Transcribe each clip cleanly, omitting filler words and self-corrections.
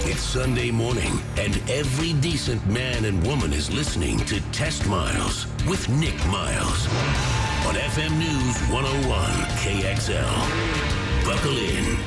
It's Sunday morning, and every decent man and woman is listening to Test Miles with Nick Miles on FM News 101 KXL. Buckle in.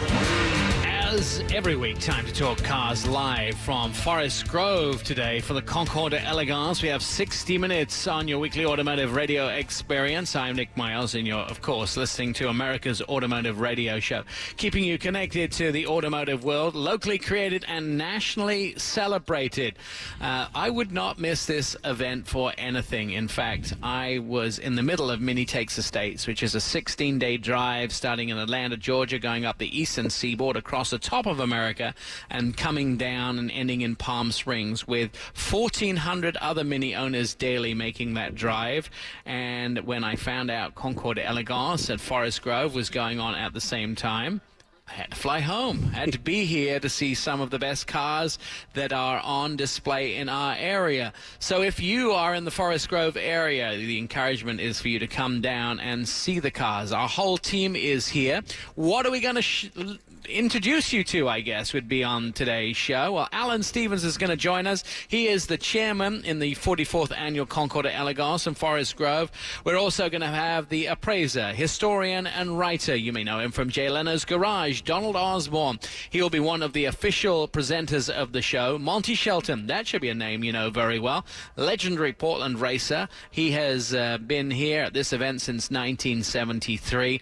As every week, time to talk cars live from Forest Grove today for the Concours d'Elegance. We have 60 minutes on your weekly automotive radio experience. I'm Nick Miles, and you're, of course, listening to America's Automotive Radio Show, keeping you connected to the automotive world, locally created and nationally celebrated. I would not miss this event for anything. In fact, I was in the middle of Mini Takes Estates, which is a 16-day drive starting in Atlanta, Georgia, going up the eastern seaboard across the top of America and coming down and ending in Palm Springs, with 1,400 other Mini owners daily making that drive. And when I found out Concours d'Elegance at Forest Grove was going on at the same time, I had to fly home. I had to be here to see some of the best cars that are on display in our area. So if you are in the Forest Grove area, the encouragement is for you to come down and see the cars. Our whole team is here. What are we going to introduce you to, I guess, would be on today's show? Well, Alan Stevens is going to join us. He is the chairman in the 44th Annual Concours d'Elegance in Forest Grove. We're also going to have the appraiser, historian, and writer. You may know him from Jay Leno's Garage, Donald Osborne. He'll be one of the official presenters of the show. Monty Shelton, that should be a name you know very well. Legendary Portland racer. He has been here at this event since 1973.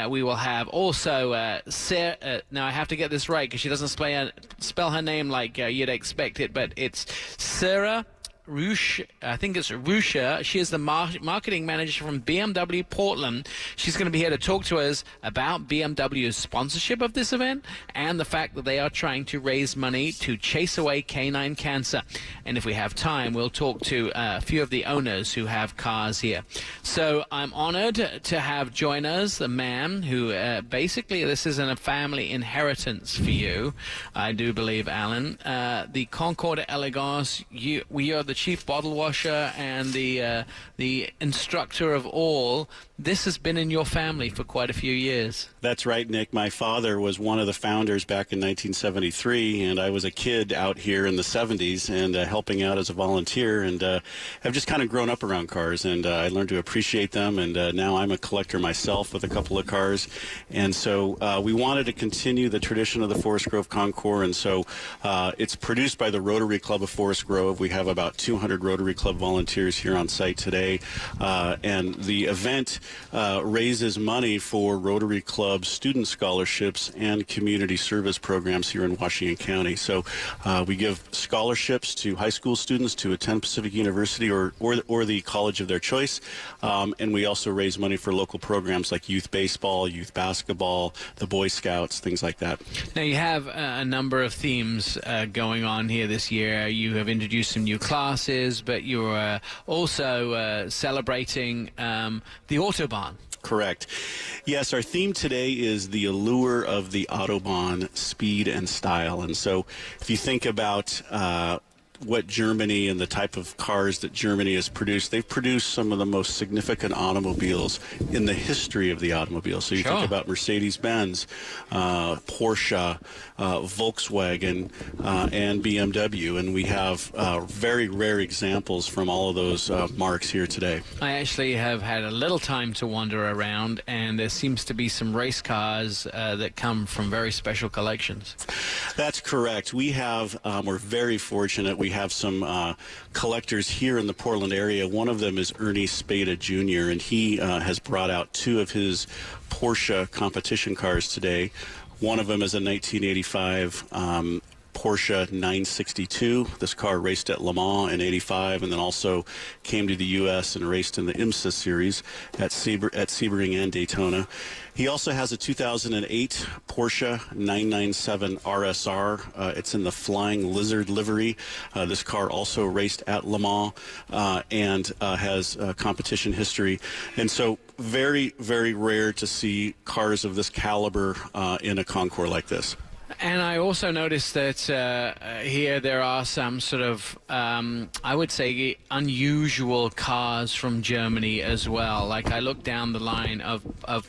We will have also now I have to get this right because she doesn't spell her name like you'd expect it, but it's Sarah Rush, I think it's Rusha. She is the marketing manager from BMW Portland. She's going to be here to talk to us about BMW's sponsorship of this event and the fact that they are trying to raise money to chase away canine cancer. And if we have time, we'll talk to a few of the owners who have cars here. So I'm honored to have join us the man who basically, this isn't a family inheritance for you, I do believe, Alan. The Concours d'Elegance, we are the chief bottle washer and the instructor of all. This has been in your family for quite a few years. That's right, Nick. My father was one of the founders back in 1973, and I was a kid out here in the 70s and helping out as a volunteer, and have just kind of grown up around cars, and I learned to appreciate them, and now I'm a collector myself with a couple of cars. And so we wanted to continue the tradition of the Forest Grove Concours, and so it's produced by the Rotary Club of Forest Grove. We have about 200 Rotary Club volunteers here on site today, and the event raises money for Rotary Club student scholarships and community service programs here in Washington County. So we give scholarships to high school students to attend Pacific University or the college of their choice, and we also raise money for local programs like youth baseball, youth basketball, the Boy Scouts, things like that. Now you have a number of themes going on here this year. You have introduced some new classes, but you're also celebrating the Autobahn. Correct. Yes, our theme today is the allure of the Autobahn, speed and style. And so if you think about what Germany and the type of cars that Germany has produced, they've produced some of the most significant automobiles in the history of the automobile. So you think about Mercedes-Benz, Porsche, Volkswagen, and BMW, and we have very rare examples from all of those marks here today. I actually have had a little time to wander around, and there seems to be some race cars that come from very special collections. That's correct. We have, we're very fortunate, we have some collectors here in the Portland area. One of them is Ernie Spada Jr., and he has brought out two of his Porsche competition cars today. One of them is a 1985 Porsche 962. This car raced at Le Mans in '85 and then also came to the U.S. and raced in the IMSA series at Sebring and Daytona. He also has a 2008 Porsche 997 RSR. It's in the Flying Lizard livery. This car also raced at Le Mans and has competition history. And so very, very rare to see cars of this caliber in a Concours like this. And I also noticed that here there are some sort of, I would say, unusual cars from Germany as well. Like I look down the line of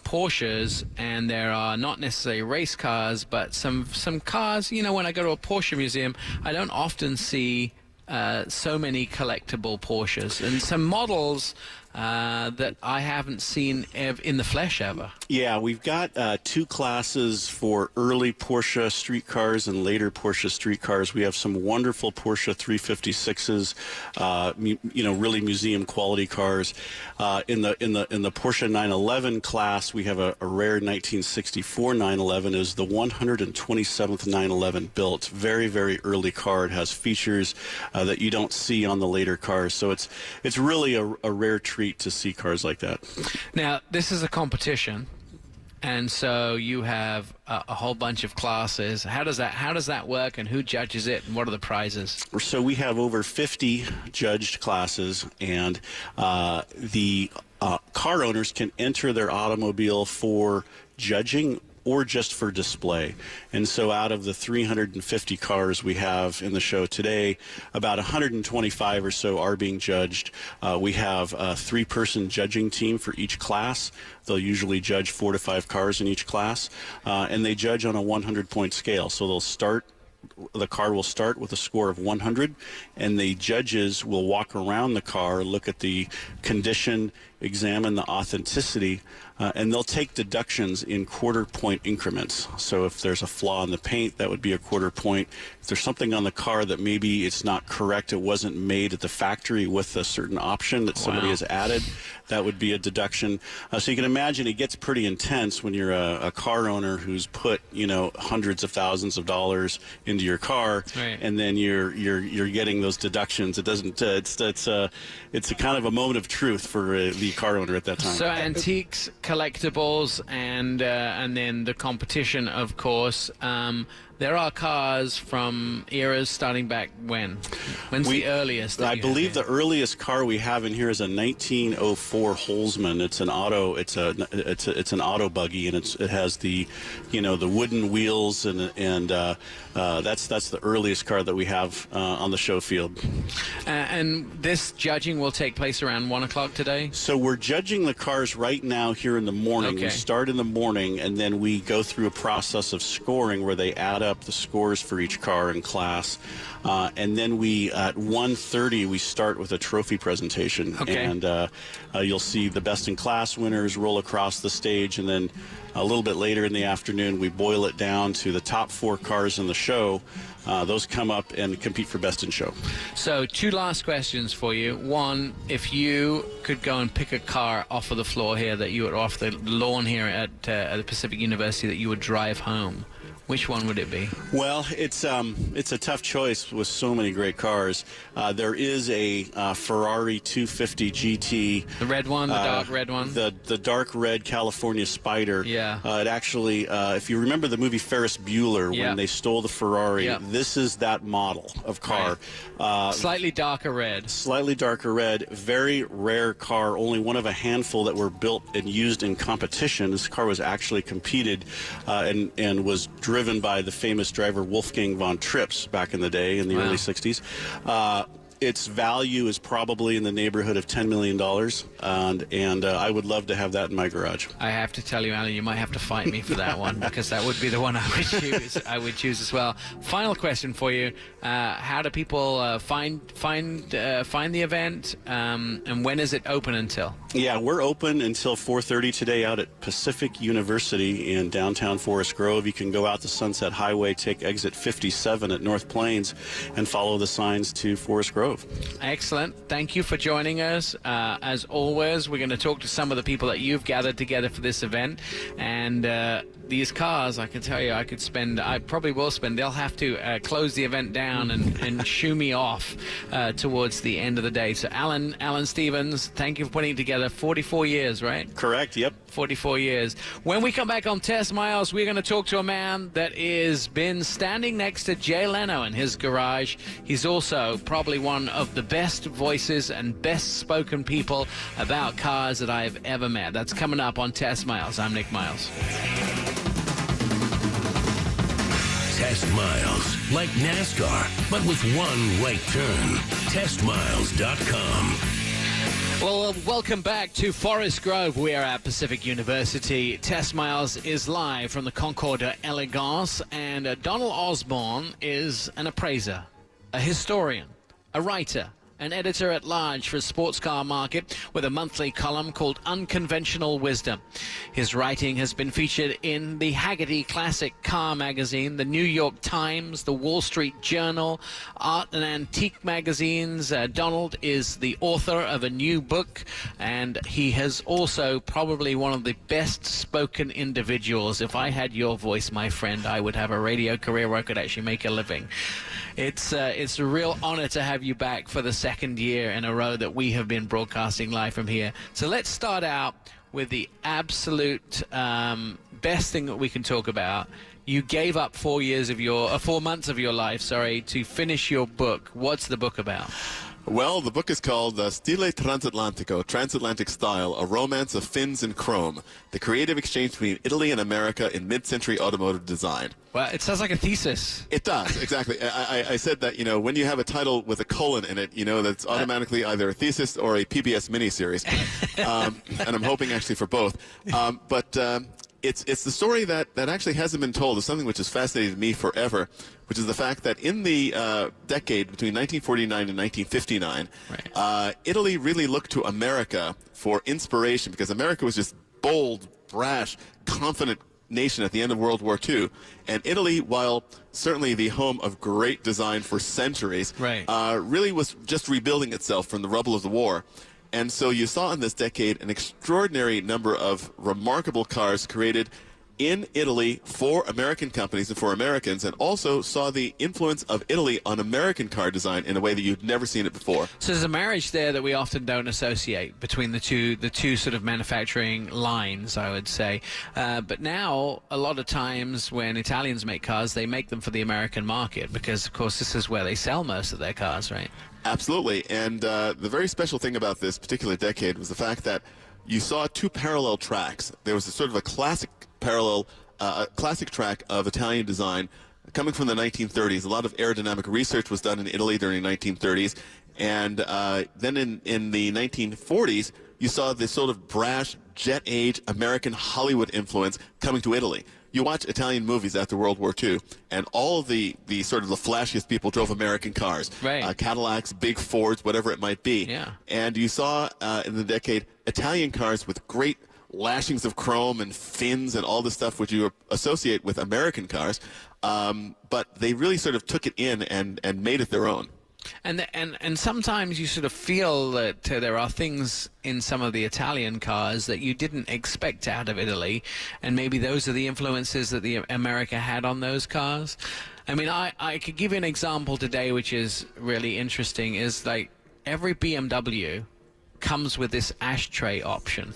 Porsches, and there are not necessarily race cars, but some cars. You know, when I go to a Porsche museum, I don't often see so many collectible Porsches and some models that I haven't seen in the flesh ever. Yeah, we've got two classes for early Porsche street cars and later Porsche street cars. We have some wonderful Porsche 356s, really museum quality cars. In the Porsche 911 class, we have a rare 1964 911. Is the 127th 911 built. Very, very early car. It has features that you don't see on the later cars. So it's really a rare treat to see cars like that. Now, this is a competition, and so you have a whole bunch of classes. How does that work, and who judges it, and what are the prizes? So we have over 50 judged classes, and the car owners can enter their automobile for judging or just for display. And so out of the 350 cars we have in the show today, about 125 or so are being judged. We have a 3-person judging team for each class. They'll usually judge 4 to 5 cars in each class, and they judge on a 100-point scale. So the car will start with a score of 100, and the judges will walk around the car, look at the condition, examine the authenticity, and they'll take deductions in quarter-point increments. So if there's a flaw in the paint, that would be a quarter point. If there's something on the car that maybe it's not correct, it wasn't made at the factory with a certain option that somebody has added, that would be a deduction. So you can imagine it gets pretty intense when you're a car owner who's put, hundreds of thousands of dollars into your car, right, and then you're getting those deductions. It doesn't. It's a kind of a moment of truth for the car owner at that time. So antiques, collectibles, and then the competition, of course. There are cars from eras starting back when? When's the earliest? I believe the earliest car we have in here is a 1904 Holzman. It's an auto. It's an auto buggy, and it has the wooden wheels, and that's the earliest car that we have on the show field. And this judging will take place around 1 o'clock today? So we're judging the cars right now here in the morning. Okay. We start in the morning, and then we go through a process of scoring where they add up the scores for each car in class. And then at 1:30 we start with a trophy presentation. Okay. And you'll see the best in class winners roll across the stage, and then a little bit later in the afternoon we boil it down to the top 4 cars in the show. Those come up and compete for best in show. So 2 last questions for you. One, if you could go and pick a car off of the floor here that you would, off the lawn here at the Pacific University, that you would drive home, which one would it be? Well, it's a tough choice with so many great cars. There is a Ferrari 250 GT. The red one, the dark red one? The dark red California Spider. Yeah. It actually, if you remember the movie Ferris Bueller, when they stole the Ferrari, this is that model of car. Right. Slightly darker red. Slightly darker red. Very rare car. Only one of a handful that were built and used in competition. This car was actually competed and was driven by the famous driver Wolfgang von Trips back in the day in the early 60s. Its value is probably in the neighborhood of $10 million, and I would love to have that in my garage. I have to tell you, Alan, you might have to fight me for that one, because that would be the one I would choose as well. Final question for you: how do people find the event, and when is it open until? Yeah, we're open until 4:30 today out at Pacific University in downtown Forest Grove. You can go out the Sunset Highway, take exit 57 at North Plains, and follow the signs to Forest Grove. Excellent. Thank you for joining us. As always, we're going to talk to some of the people that you've gathered together for this event. And these cars, I can tell you, I probably will spend, they'll have to close the event down and shoo me off towards the end of the day. So Alan Stevens, thank you for putting it together. 44 years, right? Correct, yep. 44 years. When we come back on Test Miles, we're going to talk to a man that has been standing next to Jay Leno in his garage. He's also probably one of the best voices and best spoken people about cars that I have ever met. That's coming up on Test Miles. I'm Nick Miles. Test Miles, like NASCAR, but with one right turn. TestMiles.com. Well, welcome back to Forest Grove. We are at Pacific University. Test Miles is live from the Concours d'Elegance, and Donald Osborne is an appraiser, a historian, a writer, an editor-at-large for a sports car market with a monthly column called Unconventional Wisdom. His writing has been featured in the Hagerty Classic Car magazine, the New York Times, the Wall Street Journal, Art and Antique magazines. Donald is the author of a new book, and he has also probably one of the best-spoken individuals. If I had your voice, my friend, I would have a radio career where I could actually make a living. It's a real honor to have you back for the second year in a row that we have been broadcasting live from here. So let's start out with the absolute best thing that we can talk about. You gave up 4 months of your life, to finish your book. What's the book about? Well, the book is called Stile Transatlantico, Transatlantic Style, A Romance of Fins and Chrome, the creative exchange between Italy and America in mid-century automotive design. Well, it sounds like a thesis. It does, exactly. I said that, when you have a title with a colon in it, that's automatically either a thesis or a PBS miniseries. And I'm hoping actually for both. It's the story that actually hasn't been told. It's something which has fascinated me forever, which is the fact that in the decade between 1949 and 1959, right. Italy really looked to America for inspiration, because America was just bold, brash, confident nation at the end of World War II. And Italy, while certainly the home of great design for centuries, right. Really was just rebuilding itself from the rubble of the war. And so you saw in this decade an extraordinary number of remarkable cars created in Italy for American companies and for Americans, and also saw the influence of Italy on American car design in a way that you'd never seen it before. So there's a marriage there that we often don't associate between the two sort of manufacturing lines, I would say. But now, a lot of times when Italians make cars, they make them for the American market because, of course, this is where they sell most of their cars, right? Absolutely. And the very special thing about this particular decade was the fact that you saw two parallel tracks. There was a sort of a classic track of Italian design coming from the 1930s. A lot of aerodynamic research was done in Italy during the 1930s. And then in the 1940s, you saw this sort of brash, jet-age American Hollywood influence coming to Italy. You watch Italian movies after World War II, and all of the sort of the flashiest people drove American cars. Right. Cadillacs, big Fords, whatever it might be. Yeah. And you saw in the decade Italian cars with great lashings of chrome and fins and all the stuff which you associate with American cars. But they really sort of took it in and made it their own. And sometimes you sort of feel that there are things in some of the Italian cars that you didn't expect out of Italy, and maybe those are the influences that America had on those cars. I mean, I could give you an example today which is really interesting, is like every BMW comes with this ashtray option.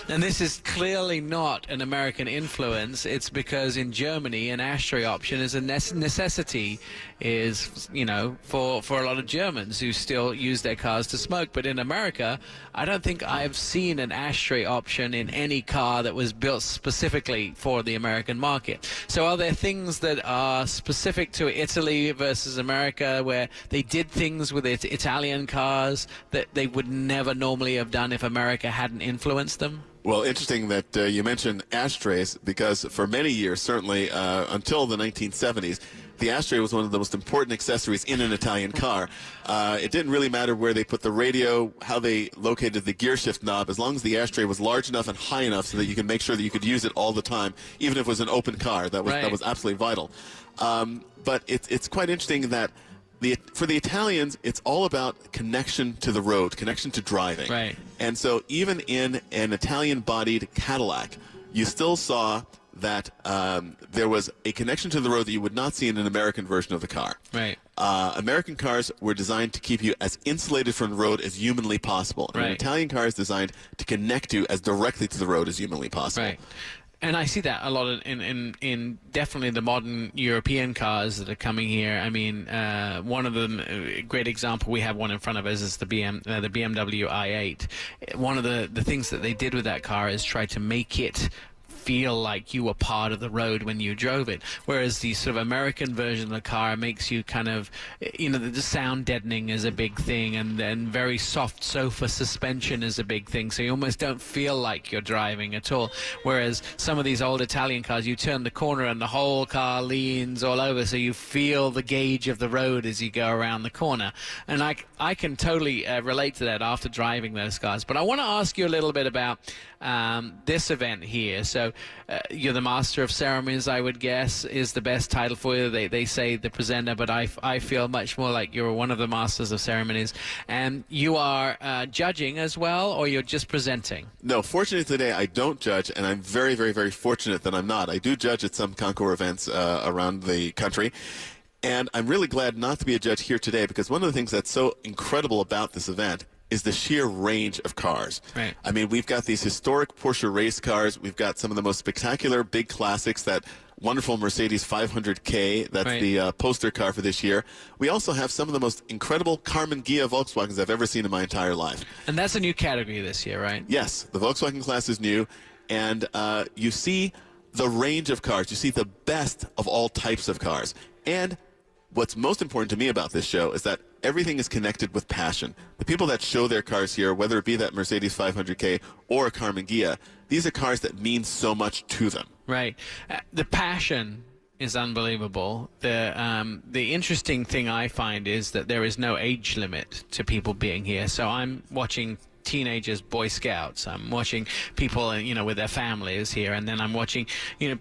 And this is clearly not an American influence. It's because in Germany, an ashtray option is a necessity, for a lot of Germans who still use their cars to smoke. But in America, I don't think I've seen an ashtray option in any car that was built specifically for the American market. So are there things that are specific to Italy versus America, where they did things with Italian cars that they would never normally have done if America hadn't influenced them? Well, interesting that you mentioned ashtrays, because for many years, certainly until the 1970s, the ashtray was one of the most important accessories in an Italian car. It didn't really matter where they put the radio, how they located the gear shift knob, as long as the ashtray was large enough and high enough so that you could make sure that you could use it all the time, even if it was an open car. That was absolutely vital. But it's quite interesting that for the Italians, it's all about connection to the road, connection to driving. Right. And so even in an Italian-bodied Cadillac, you still saw that there was a connection to the road that you would not see in an American version of the car. Right. American cars were designed to keep you as insulated from the road as humanly possible. And right. An Italian car is designed to connect you as directly to the road as humanly possible. Right. And I see that a lot in definitely the modern European cars that are coming here. I mean, one of them, a great example, we have one in front of us, is the BMW i8. One of the things that they did with that car is try to make it feel like you were part of the road when you drove it. Whereas the sort of American version of the car makes you kind of, the sound deadening is a big thing, and then very soft sofa suspension is a big thing. So you almost don't feel like you're driving at all. Whereas some of these old Italian cars, you turn the corner and the whole car leans all over, so you feel the gauge of the road as you go around the corner. And I can totally relate to that after driving those cars. But I want to ask you a little bit about this event here. So you're the Master of Ceremonies, I would guess, is the best title for you. They say the presenter, but I feel much more like you're one of the Masters of Ceremonies. And you are judging as well, or you're just presenting? No, fortunately today I don't judge, and I'm very, very, very fortunate that I'm not. I do judge at some Concours events around the country. And I'm really glad not to be a judge here today, because one of the things that's so incredible about this event is the sheer range of cars. Right. I mean, we've got these historic Porsche race cars. We've got some of the most spectacular big classics, that wonderful Mercedes 500K. That's right. the poster car for this year. We also have some of the most incredible Karmann Ghia Volkswagens I've ever seen in my entire life. And that's a new category this year, right? Yes, the Volkswagen class is new, and you see the range of cars. You see the best of all types of cars. And what's most important to me about this show is that everything is connected with passion. The people that show their cars here, whether it be that Mercedes 500K or a Karmann Ghia, these are cars that mean so much to them. Right. The passion is unbelievable. The interesting thing I find is that there is no age limit to people being here. So I'm watching teenagers, Boy Scouts. I'm watching people, with their families here, and then I'm watching,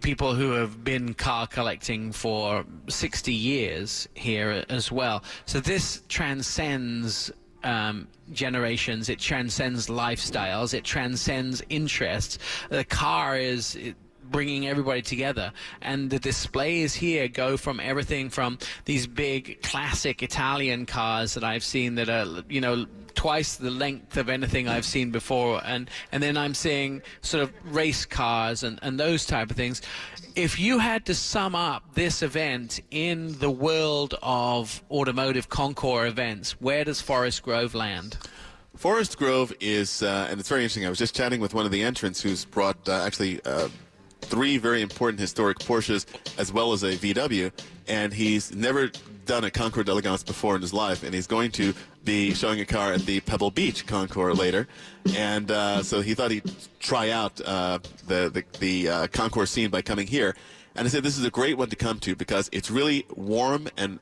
people who have been car collecting for 60 years here as well. So this transcends generations. It transcends lifestyles. It transcends interests. The car is bringing everybody together, and the displays here go from everything from these big classic Italian cars that I've seen that are twice the length of anything I've seen before, and then I'm seeing sort of race cars and those type of things. If you had to sum up this event in the world of automotive Concours events, where does Forest Grove land? Forest Grove is, and it's very interesting, I was just chatting with one of the entrants who's brought three very important historic Porsches as well as a VW, and he's never done a Concours d'Elegance before in his life, and he's going to be showing a car at the Pebble Beach Concours later, and so he thought he'd try out the Concours scene by coming here. And I said this is a great one to come to because it's really warm and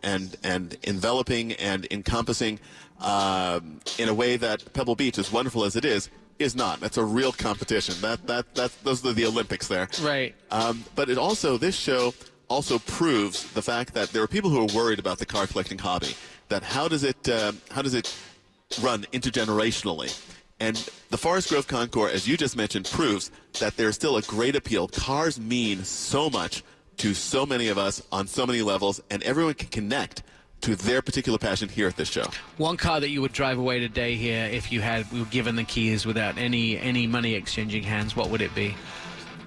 enveloping and encompassing in a way that Pebble Beach, as wonderful as it is not. That's a real competition. Those are the Olympics there. Right. But this show also proves the fact that there are people who are worried about the car collecting hobby. That how does it run intergenerationally? And the Forest Grove Concours, as you just mentioned, proves that there's still a great appeal. Cars mean so much to so many of us on so many levels, and everyone can connect to their particular passion here at this show. One car that you would drive away today here if you were given the keys without any money exchanging hands, what would it be?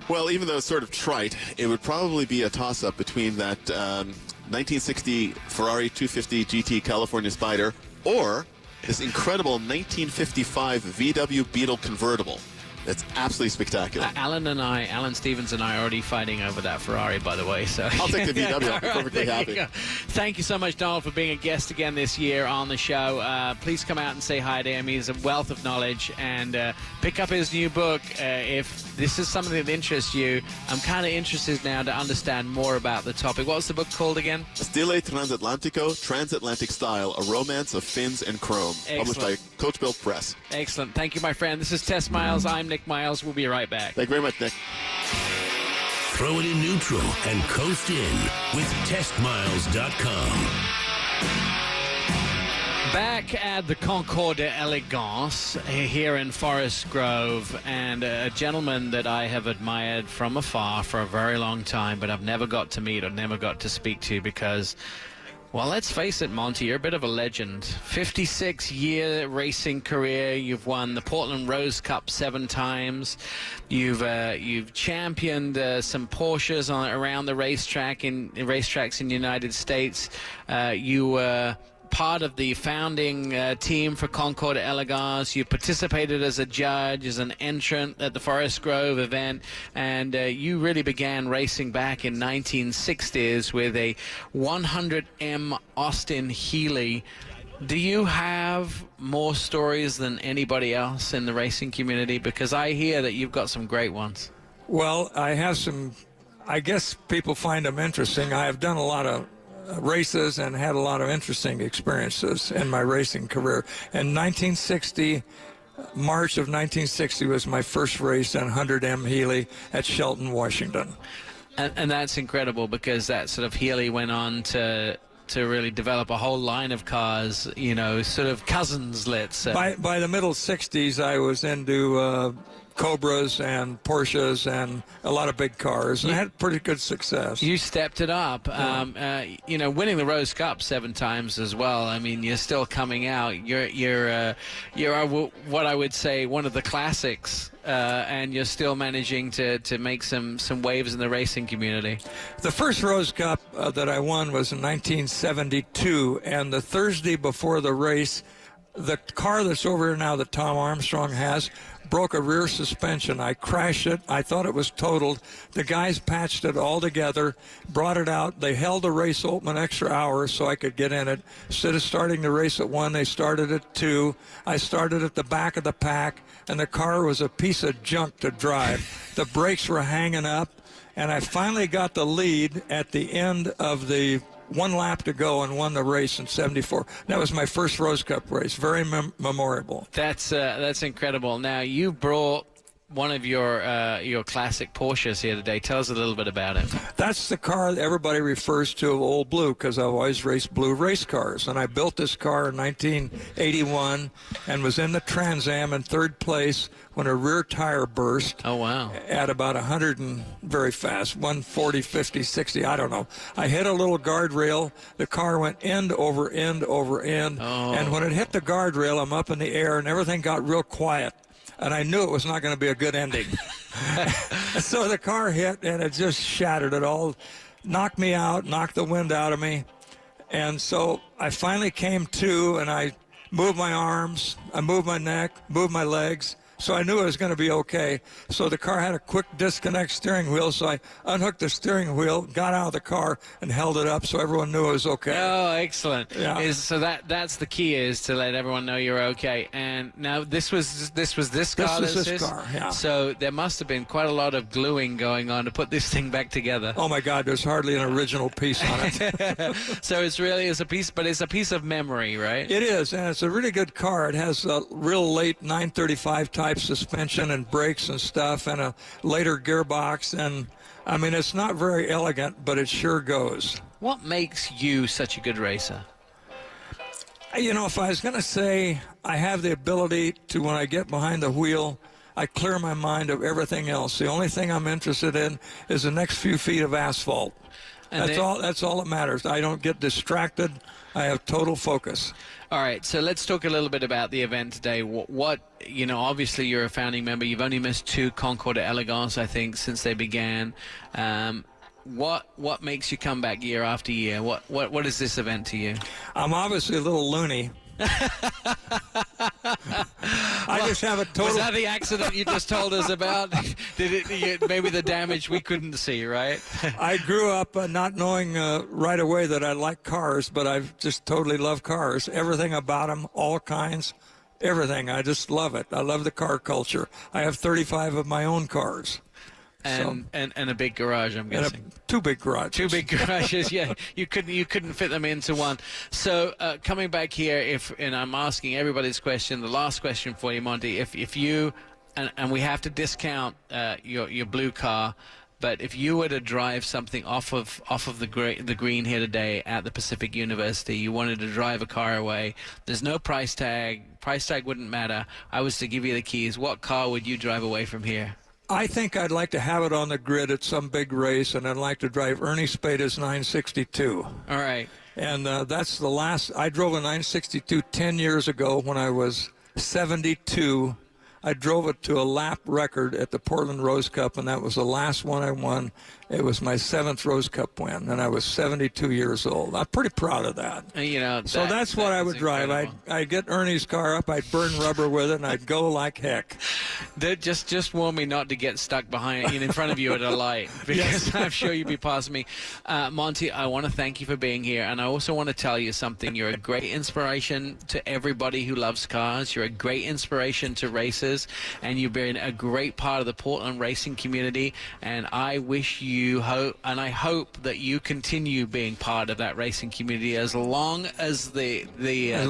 Well, even though it's sort of trite, it would probably be a toss-up between that 1960 Ferrari 250 GT California Spider or this incredible 1955 VW Beetle convertible. It's absolutely spectacular. Alan Stevens and I are already fighting over that Ferrari, by the way. So I'll take the VW. I'll be perfectly happy. Thank you so much, Donald, for being a guest again this year on the show. Please come out and say hi to him. He's a wealth of knowledge, and pick up his new book. If this is something that interests you, I'm kind of interested now to understand more about the topic. What's the book called again? Stile Transatlantico, Transatlantic Style, A Romance of Fins and Chrome. Excellent. Published by Coach Bill Press. Excellent. Thank you, my friend. This is Tess Miles. I'm Nick Miles. We'll be right back. Thank you very much, Nick. Throw it in neutral and coast in with testmiles.com. Back at the Concours d'Elegance here in Forest Grove, and a gentleman that I have admired from afar for a very long time, but I've never got to meet or never got to speak to because, well, let's face it, Monty, you're a bit of a legend. 56-year racing career. You've won the Portland Rose Cup 7 times. You've championed some Porsches around the racetracks in the United States. You part of the founding team for Concours d'Elegance. You participated as a judge, as an entrant at the Forest Grove event, and you really began racing back in 1960s with a 100M Austin Healey. Do you have more stories than anybody else in the racing community? Because I hear that you've got some great ones. Well, I have some, I guess people find them interesting. I have done a lot of races and had a lot of interesting experiences in my racing career. In 1960, March of 1960 was my first race on 100M Healey at Shelton, Washington. And that's incredible, because that sort of Healey went on to really develop a whole line of cars, you know, sort of cousins, let's say. By the middle 60s, I was into Cobras and Porsches and a lot of big cars, and I had pretty good success. You stepped it up, you know, winning the Rose Cup 7 times as well. I mean, you're still coming out. You're what I would say one of the classics, and you're still managing to make some waves in the racing community. The first Rose Cup that I won was in 1972, and the Thursday before the race, the car that's over here now that Tom Armstrong has broke a rear suspension. I crashed it. I thought it was totaled. The guys patched it all together, brought it out. They held the race open an extra hour so I could get in it. Instead of starting the race at 1, they started at 2. I started at the back of the pack, and the car was a piece of junk to drive. The brakes were hanging up, and I finally got the lead at the end of the 1 lap to go and won the race in 74. That was my first Rose Cup race. Very memorable. That's incredible. Now, you brought one of your classic Porsches here today. Tell us a little bit about it. That's the car that everybody refers to, Old Blue, because I've always raced blue race cars. And I built this car in 1981 and was in the Trans Am in 3rd place when a rear tire burst. Oh, wow. At about 100 and very fast, 140, 50, 60, I don't know. I hit a little guardrail. The car went end over end over end. Oh. And when it hit the guardrail, I'm up in the air, and everything got real quiet. And I knew it was not going to be a good ending. So the car hit, and it just shattered it all, knocked me out, knocked the wind out of me. And so I finally came to, and I moved my arms, I moved my neck, moved my legs. So I knew it was going to be okay. So the car had a quick disconnect steering wheel, so I unhooked the steering wheel, got out of the car, and held it up so everyone knew it was okay. Oh, excellent. Yeah. So that's the key, is to let everyone know you're okay. And now this was this car. This was this car, yeah. So there must have been quite a lot of gluing going on to put this thing back together. Oh my God, there's hardly an original piece on it. So it's a piece, but it's a piece of memory, right? It is, and it's a really good car. It has a real late 935 type suspension and brakes and stuff, and a later gearbox. And I mean, it's not very elegant, but it sure goes. What makes you such a good racer? You know, if I was going to say I have the ability to, when I get behind the wheel, I clear my mind of everything else. The only thing I'm interested in is the next few feet of asphalt. And That's all that matters. I don't get distracted. I have total focus. All right, so let's talk a little bit about the event today. What you know, obviously you're a founding member. You've only missed 2 Concours d'Elegance, I think, since they began. What makes you come back year after year? What is this event to you? I'm obviously a little loony. I just have a total... Was that the accident you just told us about? Did it maybe the damage we couldn't see, right? I grew up not knowing right away that I like cars, but I've just totally loved cars. Everything about them, all kinds, everything. I just love it. I love the car culture. I have 35 of my own cars. And a big garage, I'm guessing. 2 big garages. 2 big garages, yeah. You couldn't fit them into one. So coming back here, and I'm asking everybody's question, the last question for you, Monty. If you, and we have to discount your blue car, but if you were to drive something off of the green here today at the Pacific University, you wanted to drive a car away. There's no price tag. Price tag wouldn't matter. I was to give you the keys. What car would you drive away from here? I think I'd like to have it on the grid at some big race, and I'd like to drive Ernie Spada's 962. All right. And that's the last. I drove a 962 10 years ago when I was 72. I drove it to a lap record at the Portland Rose Cup, and that was the last one I won. It was my 7th Rose Cup win, and I was 72 years old. I'm pretty proud of that. And, So that's what I would drive. I'd get Ernie's car up, I'd burn rubber with it, and I'd go like heck. Just warn me not to get stuck behind in front of you at a light, because I'm sure you'd be past me. Monty, I want to thank you for being here, and I also want to tell you something. You're a great inspiration to everybody who loves cars. You're a great inspiration to racers, and you've been a great part of the Portland racing community, and I wish you I hope that you continue being part of that racing community as long as the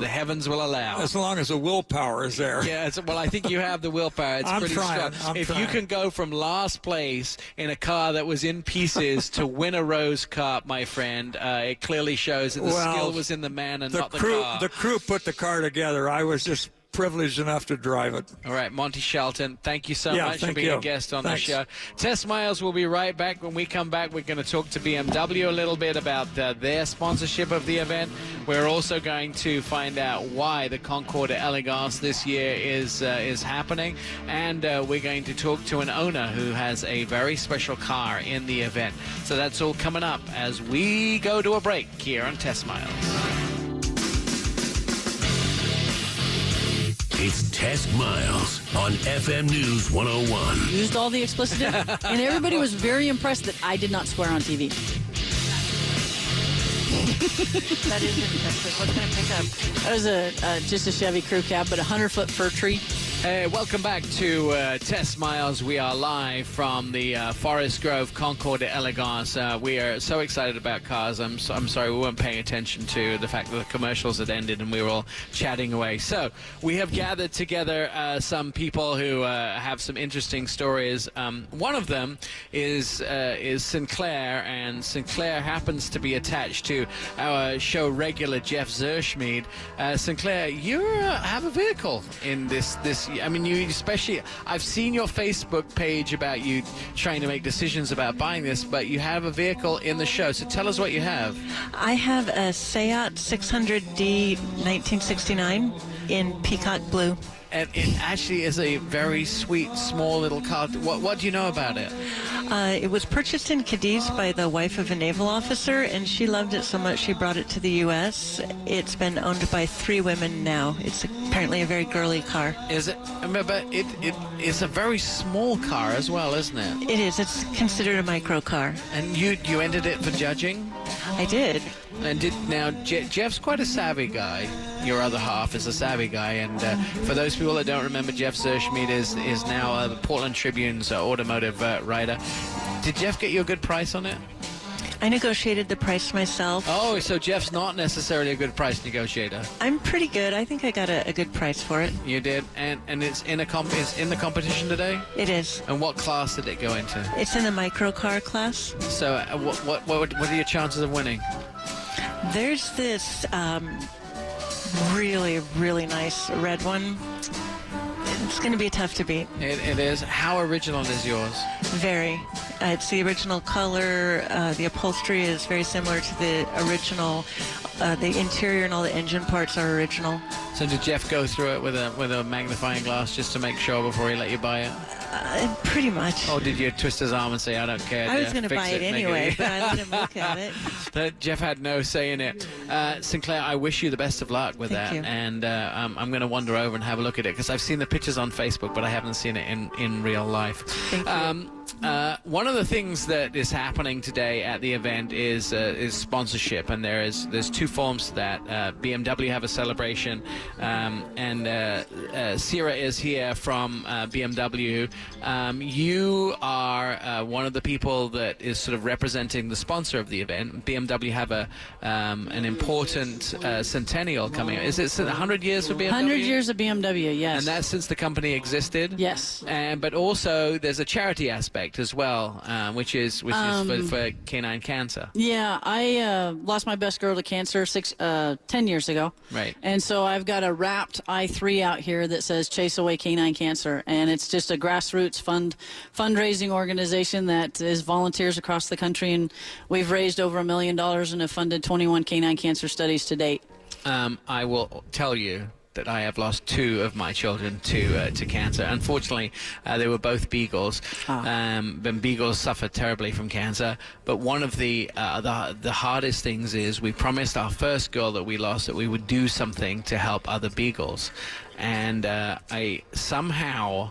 heavens will allow. As long as the willpower is there. Yeah, well, I think you have the willpower. It's pretty strong. If you can go from last place in a car that was in pieces to win a Rose Cup, my friend, it clearly shows that the skill was in the man and not the car. The crew put the car together. I was just privileged enough to drive it. All right, Monty Shelton, thank you so much for being a guest on the show. Tess Miles will be right back. When we come back, we're going to talk to BMW a little bit about their sponsorship of the event. We're also going to find out why the Concours d'Elegance this year is happening, and we're going to talk to an owner who has a very special car in the event. So that's all coming up as we go to a break here on Tess Miles. It's Tess Miles on FM News 101. Used all the explicit, and everybody was very impressed that I did not swear on TV. That is impressive. What can I pick up? That was just a Chevy crew cab, but a 100-foot fir tree. Hey, welcome back to Tess Miles. We are live from the Forest Grove Concours d'Elegance. We are so excited about cars. I'm sorry we weren't paying attention to the fact that the commercials had ended and we were all chatting away. So we have gathered together some people who have some interesting stories. One of them is Sinclair, and Sinclair happens to be attached to our show regular Jeff Zerschmied. Sinclair, you have a vehicle in this. I mean, you especially, I've seen your Facebook page about you trying to make decisions about buying this, but you have a vehicle in the show. So tell us what you have. I have a Seat 600D 1969 in peacock blue. And it actually is a very sweet, small little car. What do you know about it? It was purchased in Cadiz by the wife of a naval officer, and she loved it so much she brought it to the U.S. It's been owned by 3 women now. It's apparently a very girly car. Is it? But it's a very small car as well, isn't it? It is. It's considered a micro car. And you entered it for judging? I did. And Jeff's quite a savvy guy. Your other half is a savvy guy, and for those people that don't remember, Jeff Zerschmied is now the Portland Tribune's automotive writer. Did Jeff get you a good price on it? I negotiated the price myself. Oh, so Jeff's not necessarily a good price negotiator. I'm pretty good. I think I got a good price for it. You did, and it's in the competition today. It is. And what class did it go into? It's in the micro car class. So what are your chances of winning? There's this really, really nice red one. It's going to be tough to beat. It is. How original is yours? Very. It's the original color. The upholstery is very similar to the original. The interior and all the engine parts are original. So did Jeff go through it with a magnifying glass just to make sure before he let you buy it? Pretty much. Or did you twist his arm and say, I don't care, I was going to buy it anyway, but I let him look at it. Jeff had no say in it. Sinclair, I wish you the best of luck with Thank that. you. And I'm going to wander over and have a look at it, because I've seen the pictures on Facebook, but I haven't seen it in real life. Thank you. One of the things that is happening today at the event is sponsorship, and there's 2 forms to that. BMW have a celebration, and Sierra is here from BMW. You are one of the people that is sort of representing the sponsor of the event. BMW have an important centennial coming up. Is it 100 years for BMW? 100 years of BMW, yes. And that's since the company existed? Yes. But also there's a charity aspect as well, which is for canine cancer. Yeah, I lost my best girl to cancer 10 years ago. Right. And so I've got a wrapped I3 out here that says Chase Away Canine Cancer, and it's just a grassroots fundraising organization that is volunteers across the country, and we've raised over $1 million and have funded 21 canine cancer studies to date. I will tell you that I have lost 2 of my children to cancer. Unfortunately, they were both beagles. And beagles suffer terribly from cancer. But one of the hardest things is we promised our first girl that we lost that we would do something to help other beagles. And I somehow,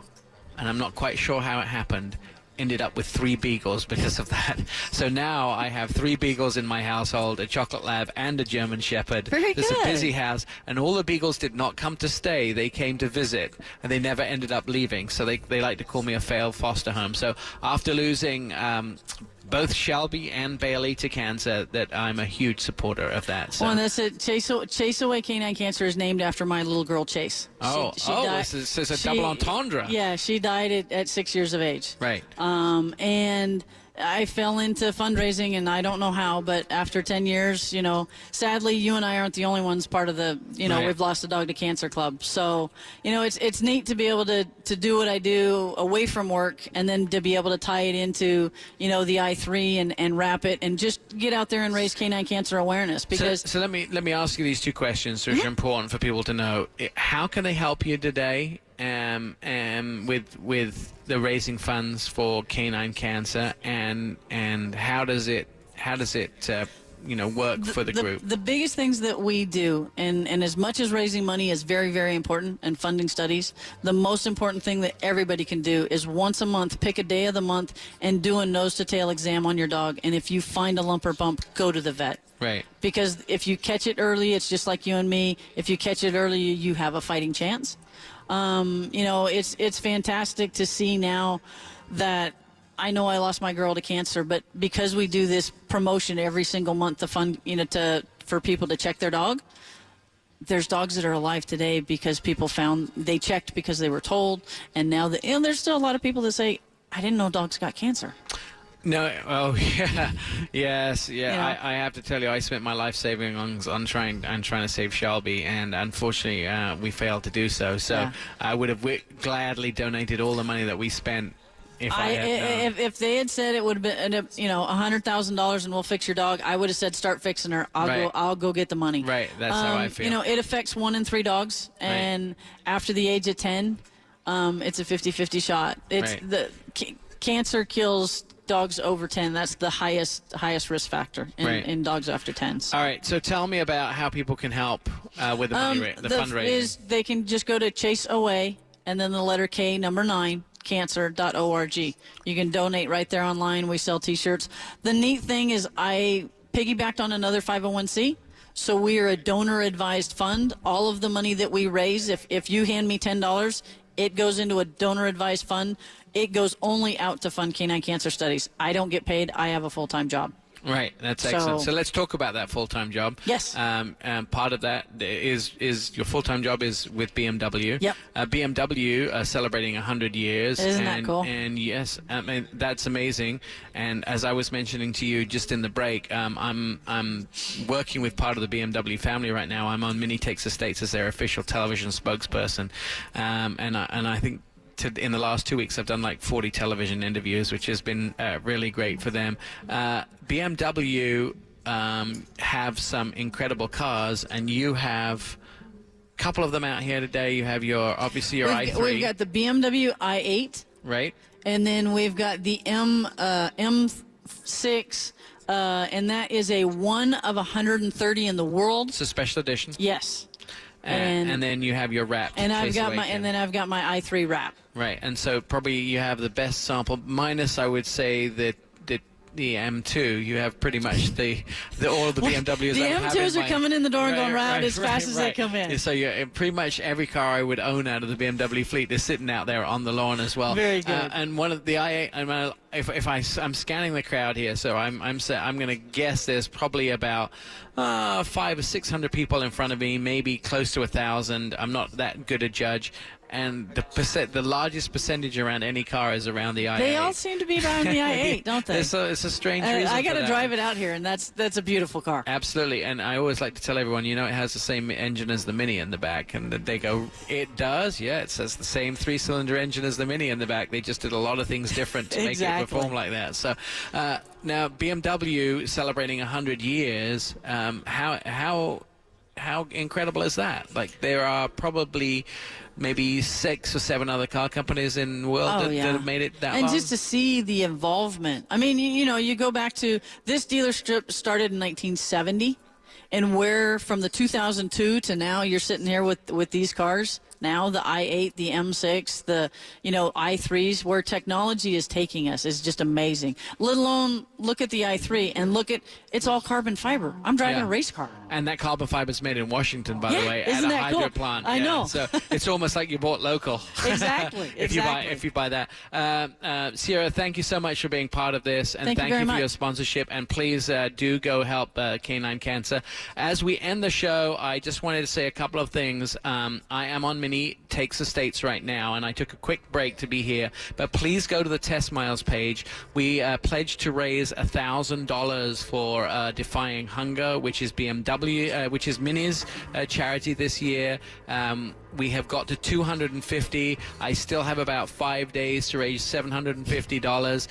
and I'm not quite sure how it happened, ended up with 3 beagles because of that. So now I have 3 beagles in my household, a chocolate lab and a German shepherd. Very It's good. a busy house, and all the beagles did not come to stay. They came to visit, and they never ended up leaving. So they like to call me a failed foster home. So after losing both Shelby and Bailey to cancer, that I'm a huge supporter of that. So. Well, and that's it. Chase Away Canine Cancer is named after my little girl, Chase. She died- this is a double entendre. Yeah, she died at 6 years of age. Right. And I fell into fundraising, and I don't know how, but after 10 years, sadly, you and I aren't the only ones part of the, Right. We've Lost a Dog to Cancer Club. So, it's neat to be able to do what I do away from work, and then to be able to tie it into, the I3 and wrap it, and just get out there and raise canine cancer awareness. Because So let me ask you these 2 questions, which are important for people to know. How can they help you today with the raising funds for canine cancer, and how does it work for the group? The biggest things that we do, and as much as raising money is very, very important, and funding studies, the most important thing that everybody can do is once a month, pick a day of the month and do a nose-to-tail exam on your dog. And if you find a lump or bump, go to the vet. Right. Because if you catch it early, it's just like you and me. If you catch it early, you have a fighting chance. It's fantastic to see now that I know I lost my girl to cancer, but because we do this promotion every single month to fund, for people to check their dog, there's dogs that are alive today because people they checked because they were told, and now there's still a lot of people that say, I didn't know dogs got cancer. No, oh yeah, yes, yeah. Yeah. I have to tell you, I spent my life saving on trying to save Shelby, and unfortunately, we failed to do so. So Yeah. I would have gladly donated all the money that we spent if I had known. If they had said it would have been $100,000 and we'll fix your dog, I would have said start fixing her. I'll go get the money. Right, that's how I feel. It affects 1 in 3 dogs, and after the age of 10, it's a 50-50 shot. It's Right. Cancer kills dogs over 10. That's the highest risk factor Right. in dogs after 10. So. All right, so tell me about how people can help with the fundraising. They can just go to Chase Away and then the letter K, number 9, cancer.org. You can donate right there online. We sell T-shirts. The neat thing is I piggybacked on another 501c. So we are a donor-advised fund. All of the money that we raise, if you hand me $10, it goes into a donor-advised fund. It goes only out to fund canine cancer studies. I don't get paid. I have a full-time job. Right, that's excellent. So let's talk about that full-time job. Yes. Part of that is your full-time job is with BMW. Yep. BMW are celebrating 100 years. Isn't that cool? And yes, I mean, that's amazing. And as I was mentioning to you just in the break, I'm working with part of the BMW family right now. I'm on Mini Takes Estates as their official television spokesperson, and I think. In the last 2 weeks, I've done like 40 television interviews, which has been really great for them. BMW have some incredible cars, and you have a couple of them out here today. You have obviously your i3. We've got the BMW i8. Right. And then we've got the M6, and that is a 1 of 130 in the world. It's a special edition. Yes. And then you have your wrap. And I've got my i3 wrap. Right, and so probably you have the best sample, minus I would say that the M2, you have pretty much all of the BMWs. The I have M2s in are coming in the door and going right, as fast as they come in. So pretty much every car I would own out of the BMW fleet is sitting out there on the lawn as well. Very good. And one of the i8, I'm scanning the crowd here, so I'm going to guess there's probably about 500 or 600 people in front of me, maybe close to 1,000. I'm not that good a judge. And the largest percentage around any car is around the i8. They all seem to be around the i8, don't they? It's a strange reason. I got to to drive it out here, and that's a beautiful car. Absolutely, and I always like to tell everyone, it has the same engine as the Mini in the back, and they go, it does? Yeah, it says the same 3-cylinder engine as the Mini in the back. They just did a lot of things different to make it perform like that. So now BMW celebrating 100 years. How how incredible is that? Like, there are probably maybe 6 or 7 other car companies in the world that have made it that long. And just to see the involvement. I mean, you go back to this dealership started in 1970, and where from the 2002 to now you're sitting here with these cars. Now the i8, the M6, the i3s, where technology is taking us is just amazing. Let alone look at the i3 and it's all carbon fiber. I'm driving a race car. And that carbon fiber is made in Washington, by the way, at a hydro cool? plant. I know. So it's almost like you bought local. Exactly. if you buy that. Sierra, thank you so much for being part of this, and thank you for your sponsorship. And please do go help Canine Cancer. As we end the show, I just wanted to say a couple of things. I am on Mini Takes Estates right now, and I took a quick break to be here, but please go to the Test Miles page. We pledged to raise $1,000 for Defying Hunger, which is BMW, which is Mini's charity this year. We have got to 250. I still have about 5 days to raise $750.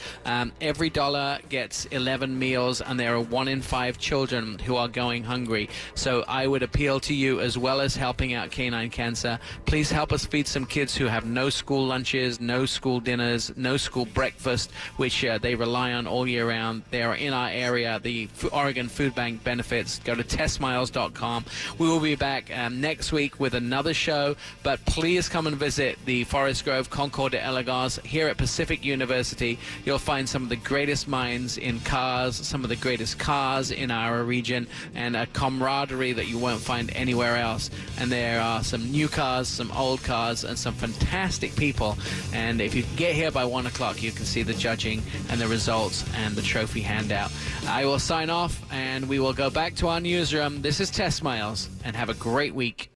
Every dollar gets 11 meals, and there are 1 in 5 children who are going hungry. So I would appeal to you, as well as helping out Canine Cancer, please help us feed some kids who have no school lunches, no school dinners, no school breakfast, which they rely on all year round. They are in our area. The Oregon Food Bank benefits. Go to testmiles.com. We will be back next week with another show. But please come and visit the Forest Grove Concours d'Elegance here at Pacific University. You'll find some of the greatest minds in cars, some of the greatest cars in our region, and a camaraderie that you won't find anywhere else. And there are some new cars, some old cars, and some fantastic people. And if you get here by 1 o'clock, you can see the judging and the results and the trophy handout. I will sign off, and we will go back to our newsroom. This is Test Miles, and have a great week.